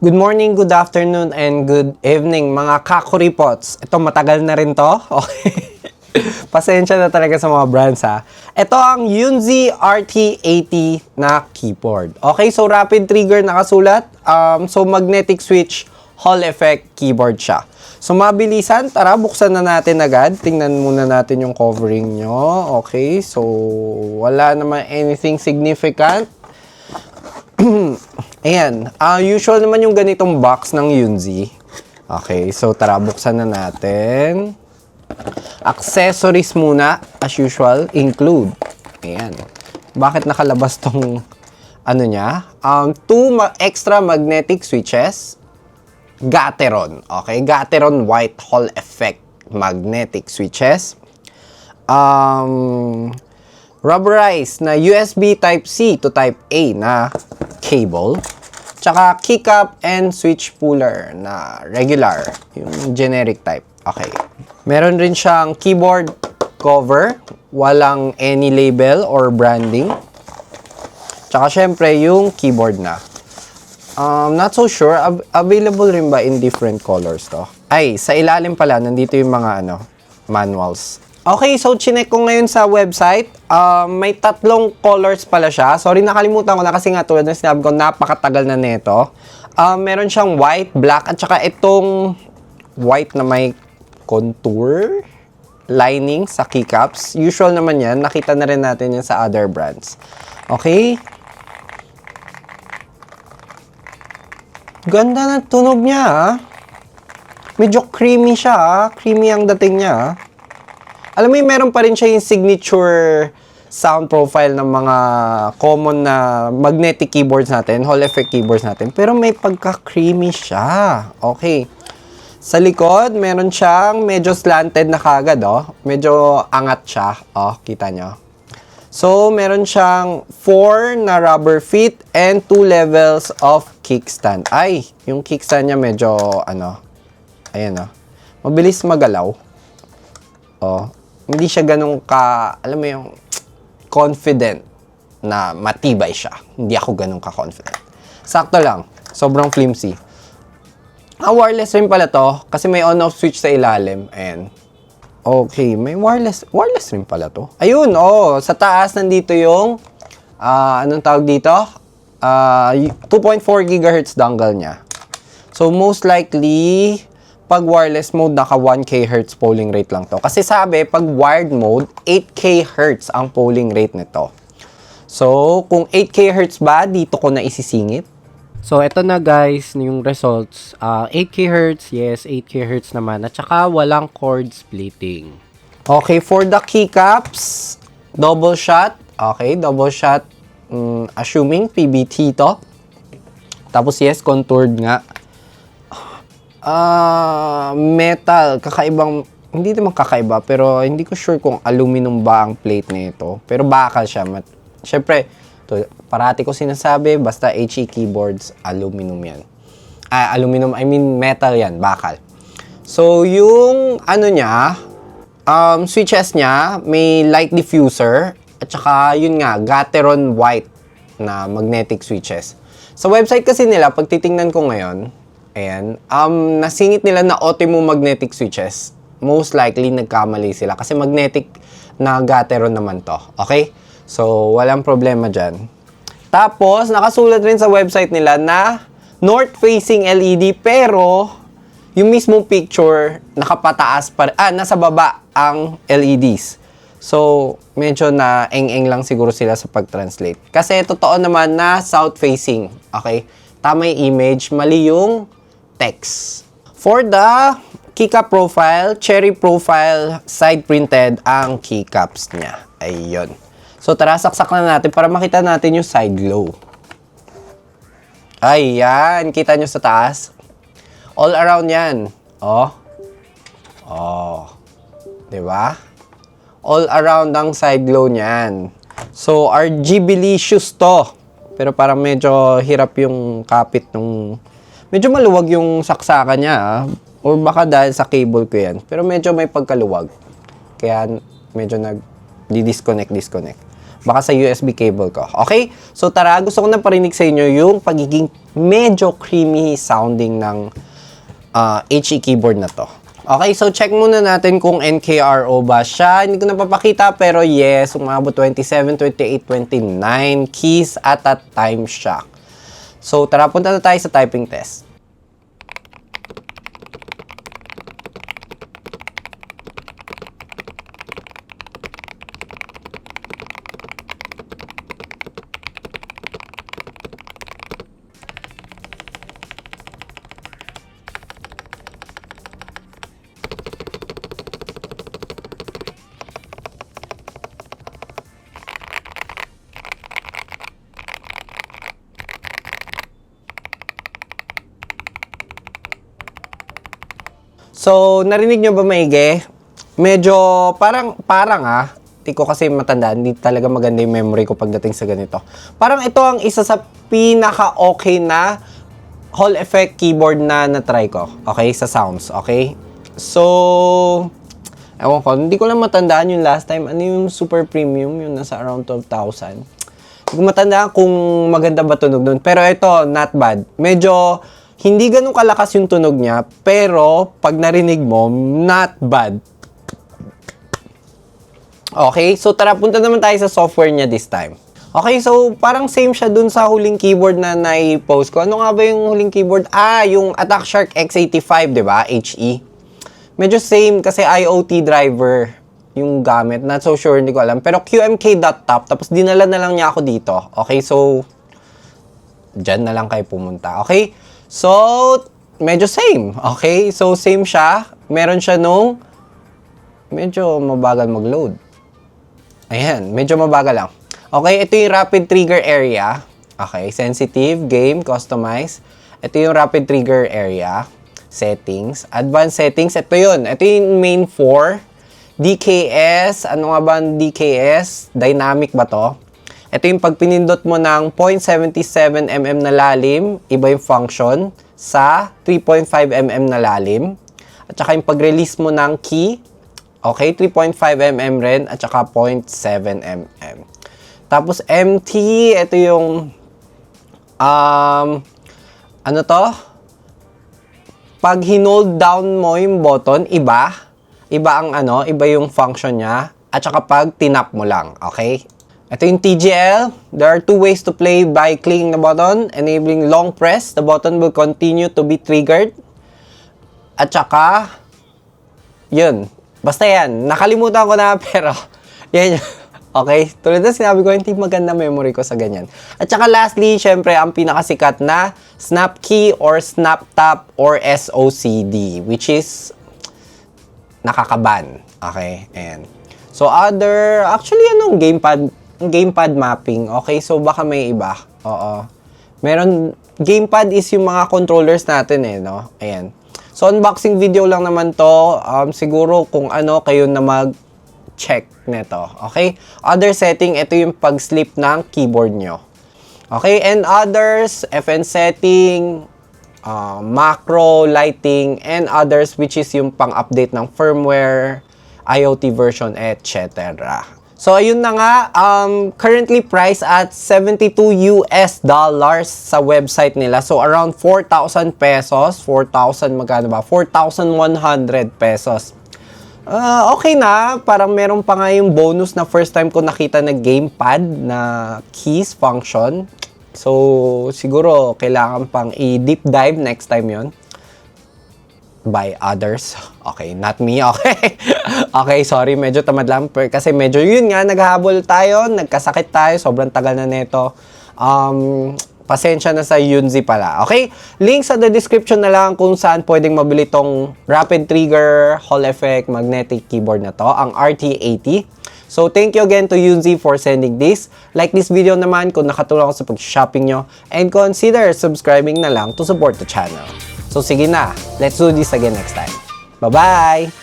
Good morning, good afternoon, and good evening mga kakuripots. Ito, matagal na rin to. Okay. Pasensya na talaga sa mga brands ha. Ito ang Yunzi RT80 na keyboard. Okay, so rapid trigger nakasulat. So magnetic switch, Hall effect keyboard siya. So mabilisan, tara buksan na natin agad. Tingnan muna natin yung covering nyo. Okay, so wala naman anything significant. Ayan, usual naman yung ganitong box ng Yunzi. Okay, so tara, buksan na natin. Accessories muna, as usual, include. Ayan. Bakit nakalabas tong, ano niya? 2 extra magnetic switches. Gateron. Okay, Gateron White Hall Effect magnetic switches. Rubberized na USB Type-C to Type-A na cable. Tsaka keycap and switch puller na regular, yung generic type. Okay. Meron rin siyang keyboard cover, walang any label or branding. Tsaka syempre yung keyboard na. Not so sure, available rin ba in different colors to? Ay, sa ilalim pala, nandito yung mga manuals. Okay, so chinek ko ngayon sa website. May 3 colors pala siya. Sorry, nakalimutan ko na kasi nga tulad ng sinabi ko, napakatagal na nito. Meron siyang white, black, at saka itong white na may contour lining sa keycaps. Usual naman yan. Nakita na rin natin yan sa other brands. Okay. Ganda ng tunog niya, ha? Medyo creamy siya, ha? Creamy ang dating niya, ha? Alam mo, meron pa rin siya yung signature sound profile ng mga common na magnetic keyboards natin, Hall effect keyboards natin. Pero may pagka-creamy siya. Okay. Sa likod, meron siyang medyo slanted na kagad, oh. Medyo angat siya. Oh, kita nyo. So, meron siyang 4 na rubber feet and 2 levels of kickstand. Ay, yung kickstand niya medyo, ayan, oh. Mabilis magalaw. Oh. Hindi siya ganun alam mo yung confident na matibay siya. Hindi ako ganun ka-confident. Sakto lang. Sobrang flimsy. Wireless rin pala to kasi may on-off switch sa ilalim. Ayan. Okay, may wireless rin pala to. Ayun, sa taas nandito yung anong tawag dito? 2.4 GHz dongle niya. So most likely pag wireless mode, naka 1K Hz polling rate lang to. Kasi sabi, pag wired mode, 8K Hz ang polling rate nito. So, kung 8K Hz ba, dito ko na isisingit. So, eto na guys, yung results. 8K Hz, yes, 8K Hz naman. At saka, walang chord splitting. Okay, for the keycaps, double shot. Okay, double shot. Assuming PBT to. Tapos, yes, contoured nga. Metal, kakaibang, hindi naman kakaiba, pero hindi ko sure kung aluminum ba ang plate nito. Pero bakal siya. Siyempre, parati ko sinasabi, basta HE keyboards, aluminum yan. Aluminum, I mean metal yan, bakal. So, yung niya, switches niya, may light diffuser, at saka yun nga, Gateron white na magnetic switches. Sa website kasi nila, pag titingnan ko ngayon, ayan, nasingit nila na Otimo magnetic switches. Most likely, nagkamali sila. Kasi magnetic na Gateron naman to. Okay? So, walang problema dyan. Tapos, nakasulat rin sa website nila na north-facing LED. Pero, yung mismong picture, nakapataas pa, nasa baba ang LEDs. So, medyo na eng-eng lang siguro sila sa pag-translate. Kasi, totoo naman na south-facing. Okay? Tama yung image, mali yung text. For the keycap profile, cherry profile, side printed ang keycaps niya. Ayun. So, tara, saksak na natin para makita natin yung side glow. Ayan. Kita nyo sa taas? All around yan. Diba? All around ang side glow niyan. So, RGBlicious to. Pero parang medyo hirap yung kapit nung medyo maluwag yung saksakan niya, or baka dahil sa cable ko yan. Pero medyo may pagkaluwag. Kaya medyo nag-disconnect. Baka sa USB cable ko. Okay? So tara, gusto ko na parinig sa inyo yung pagiging medyo creamy sounding ng HE keyboard na to. Okay, so check muna natin kung NKRO ba siya. Hindi ko napapakita pero yes, umabot 27, 28, 29 keys at a time siya. So tara, punta na tayo sa typing test. So, narinig nyo ba maigi? Medyo parang di ko kasi matandaan, hindi talaga maganda yung memory ko pagdating sa ganito. Parang ito ang isa sa pinaka-okay na Hall effect keyboard na na-try ko. Okay? Sa sounds. Okay? So, ewan ko, hindi ko lang matandaan yung last time. Ano yung super premium? Yung nasa around 12,000. Hindi ko matandaan kung maganda ba tunog nun. Pero ito, not bad. Medyo hindi ganun kalakas yung tunog niya, pero pag narinig mo, not bad. Okay, so tara, punta naman tayo sa software niya this time. Okay, so parang same siya dun sa huling keyboard na nai-post ko. Ano nga ba yung huling keyboard? Yung Attack Shark X85, di ba? HE. Medyo same kasi IoT driver yung gamit. Not so sure, hindi ko alam. Pero QMK.top, tapos dinala na lang niya ako dito. Okay, so dyan na lang kayo pumunta. Okay? So, medyo same. Okay? So, same siya. Meron siya nung medyo mabagal mag-load. Ayan, medyo mabagal lang. Okay, ito yung rapid trigger area. Okay, sensitive, game, customize. Ito yung rapid trigger area. Settings. Advanced settings. Ito yun. Ito yung main 4. DKS. Ano nga ba ang DKS? Dynamic ba to? Ito yung pag pinindot mo ng 0.77 mm na lalim, iba yung function sa 3.5 mm na lalim. At saka yung pag-release mo ng key, okay, 3.5 mm rin, at saka 0.7 mm. Tapos MT, ito yung, ano to? Pag hinold down mo yung button, iba ang yung function niya, at saka pag tinap mo lang, okay? Ito yung TGL. There are two ways to play by clicking the button. Enabling long press. The button will continue to be triggered. At saka, yun. Basta yan. Nakalimutan ko na, pero, yan. Okay? Tulad na sinabi ko, hindi maganda memory ko sa ganyan. At saka lastly, syempre, ang pinakasikat na snap key or snap tap or SOCD, which is nakakaban. Okay? Ayan. So, actually, gamepad mapping. Okay, so baka may iba. Oo. Meron, gamepad is yung mga controllers natin no? Ayan. So, unboxing video lang naman to. Siguro kung ano, kayo na mag-check nito. Okay? Other setting, ito yung pag-sleep ng keyboard nyo. Okay? And others, FN setting, macro, lighting, and others, which is yung pang-update ng firmware, IoT version, etc. So, ayun na nga, currently priced at $72 sa website nila. So, around 4,000 pesos. 4,000 magkano ba? 4,100 pesos. Okay na, parang meron pa nga yung bonus na first time ko nakita na gamepad na keys function. So, siguro kailangan pang i-deep dive next time yon by others. Okay, not me. Okay. Okay, sorry. Medyo tamad lang. Kasi medyo yun nga, naghahabol tayo. Nagkasakit tayo. Sobrang tagal na neto. Pasensya na sa Yunzi pala. Okay? Link sa the description na lang kung saan pwedeng mabili tong rapid trigger, Hall effect, magnetic keyboard na to. Ang RT80. So, thank you again to Yunzi for sending this. Like this video naman kung nakatulong ako sa pag-shopping nyo. And consider subscribing na lang to support the channel. So, sige na. Let's do this again next time. Bye-bye!